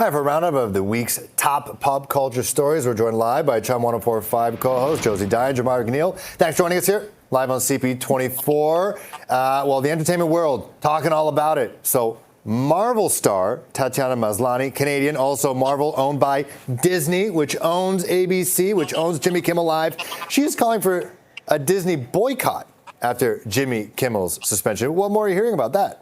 Hi, for a roundup of the week's top pop culture stories, we're joined live by CHUM 104.5 co-host Josie and Jamar McNeil. Thanks for joining us here live on CP24. Well, the entertainment world talking all about it. So Marvel star Tatiana Maslany, Canadian, also Marvel, owned by Disney, which owns ABC, which owns Jimmy Kimmel Live. She is calling for a Disney boycott after Jimmy Kimmel's suspension. What more are you hearing about that?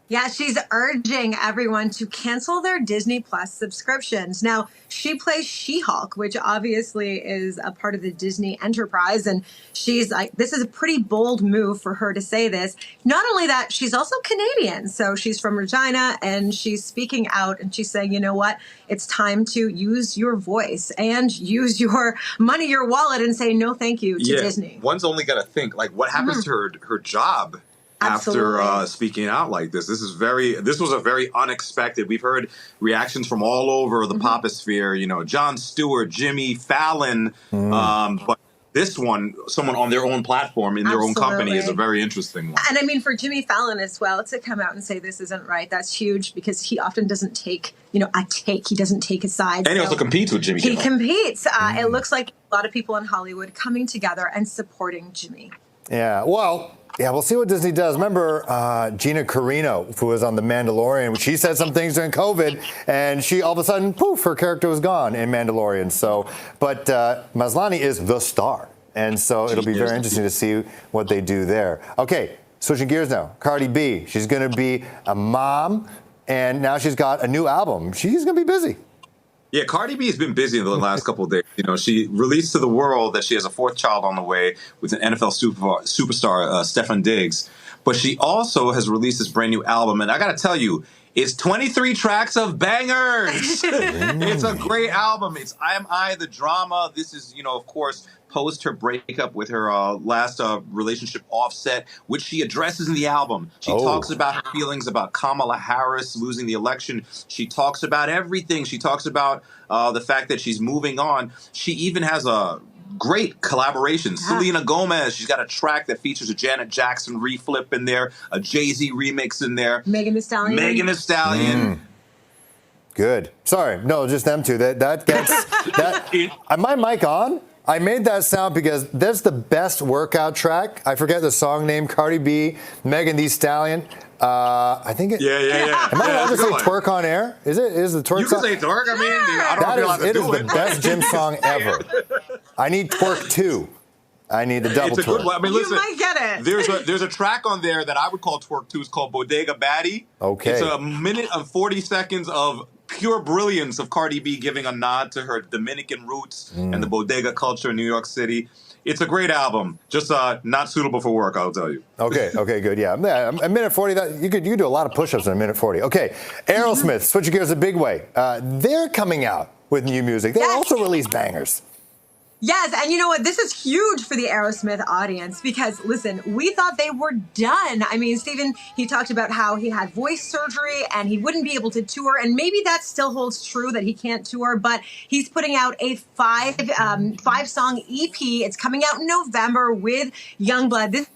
Yeah, she's urging everyone to cancel their Disney Plus subscriptions. Now, she plays She-Hulk, which obviously is a part of the Disney enterprise. And she's like, this is a pretty bold move for her to say this. Not only that, she's also Canadian. So she's from Regina and she's speaking out and she's saying, you know what? It's time to use your voice and use your money, your wallet, and say no thank you to Disney. One's only got to think, like, what happens to her job? Absolutely. After speaking out like this. This was a very unexpected. We've heard reactions from all over the poposphere, you know, Jon Stewart, Jimmy Fallon, but this one, someone on their own platform in their own company, is a very interesting one. And I mean, for Jimmy Fallon as well, to come out and say this isn't right, that's huge because he often doesn't take, he doesn't take a side. And he also competes with Jimmy Kimmel. He competes. It looks like a lot of people in Hollywood coming together and supporting Jimmy. Yeah, well, we'll see what Disney does. Remember Gina Carano, who was on The Mandalorian? She said some things during COVID, and she all of a sudden, poof, her character was gone in Mandalorian. So, but Maslany is the star, and so it'll be very interesting to see what they do there. Okay, switching gears now. Cardi B, she's going to be a mom, and now she's got a new album. She's going to be busy. Yeah, Cardi B has been busy in the last couple of days. You know, she released to the world that she has a fourth child on the way with an NFL superstar, Stefon Diggs. But she also has released this brand new album. And I got to tell you, it's 23 tracks of bangers. It's a great album. It's I, the drama. This is, of course, post her breakup with her last relationship, Offset, which she addresses in the album. She talks about her feelings about Kamala Harris losing the election. She talks about everything. She talks about the fact that she's moving on. She even has a great collaboration. Selena Gomez, she's got a track that features a Janet Jackson reflip in there, a Jay-Z remix in there. Megan Thee Stallion. Megan Thee Stallion. Good. Sorry, no, just them two. That gets that. My mic on? I made that sound because that's the best workout track. I forget the song name. Cardi B, Megan Thee Stallion. I think it. Yeah. Am I allowed to say twerk on air? Is the twerk? You can say twerk. I mean, I don't know if it is the best gym song ever. I need twerk 2. I need the double it's a twerk. Good one. I mean, listen, you might get it. There's a track on there that I would call twerk 2. It's called Bodega Baddie. Okay. It's a minute and 40 seconds of pure brilliance of Cardi B giving a nod to her Dominican roots and the bodega culture in New York City. It's a great album, just not suitable for work, I'll tell you. Okay, good, yeah. A minute 40, you could do a lot of push-ups in a minute 40. Okay, Aerosmith, switching gears a big way. They're coming out with new music. They also release bangers. Yes, and you know what? This is huge for the Aerosmith audience because, listen, we thought they were done. I mean, Steven, he talked about how he had voice surgery and he wouldn't be able to tour, and maybe that still holds true that he can't tour, but he's putting out a five-song EP. It's coming out in November with Youngblood. This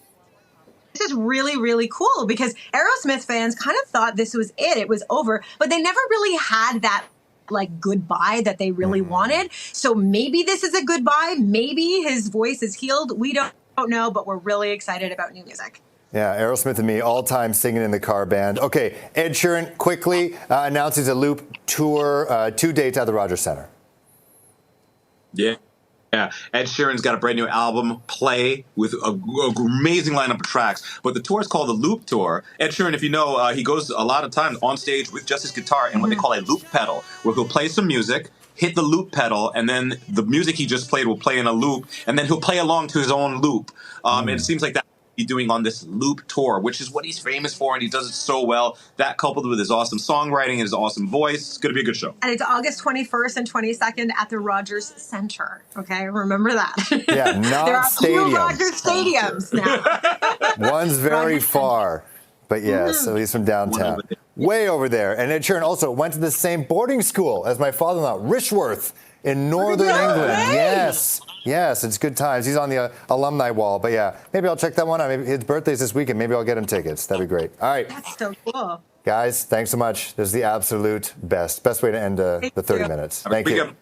is really, really cool because Aerosmith fans kind of thought this was it. It was over, but they never really had that goodbye that they really wanted. So maybe this is a goodbye. Maybe his voice is healed. We don't know, but we're really excited about new music. Yeah, Aerosmith and me, all-time singing in the car band. Okay, Ed Sheeran quickly announces a Loop tour, 2 dates at the Rogers Center. Yeah, Ed Sheeran's got a brand new album, Play, with an amazing lineup of tracks. But the tour is called the Loop Tour. Ed Sheeran, if you know, he goes a lot of times on stage with just his guitar and what they call a loop pedal, where he'll play some music, hit the loop pedal, and then the music he just played will play in a loop, and then he'll play along to his own loop. And it seems like that he's doing on this Loop tour, which is what he's famous for, and he does it so well. That coupled with his awesome songwriting and his awesome voice, it's going to be a good show. And it's August 21st and 22nd at the Rogers Center. Okay, remember that. Yeah, not there are stadiums. 2 Rogers stadiums now. One's very far, but yes, at least from downtown. Way over there. And Ed Sheeran also went to the same boarding school as my father-in-law, Rishworth, in northern England. Yes, it's good times. He's on the alumni wall. But yeah, maybe I'll check that one out. Maybe his birthday's this weekend. Maybe I'll get him tickets. That'd be great. All right. That's so cool. Guys, thanks so much. This is the absolute best way to end the 30 minutes. Thank you.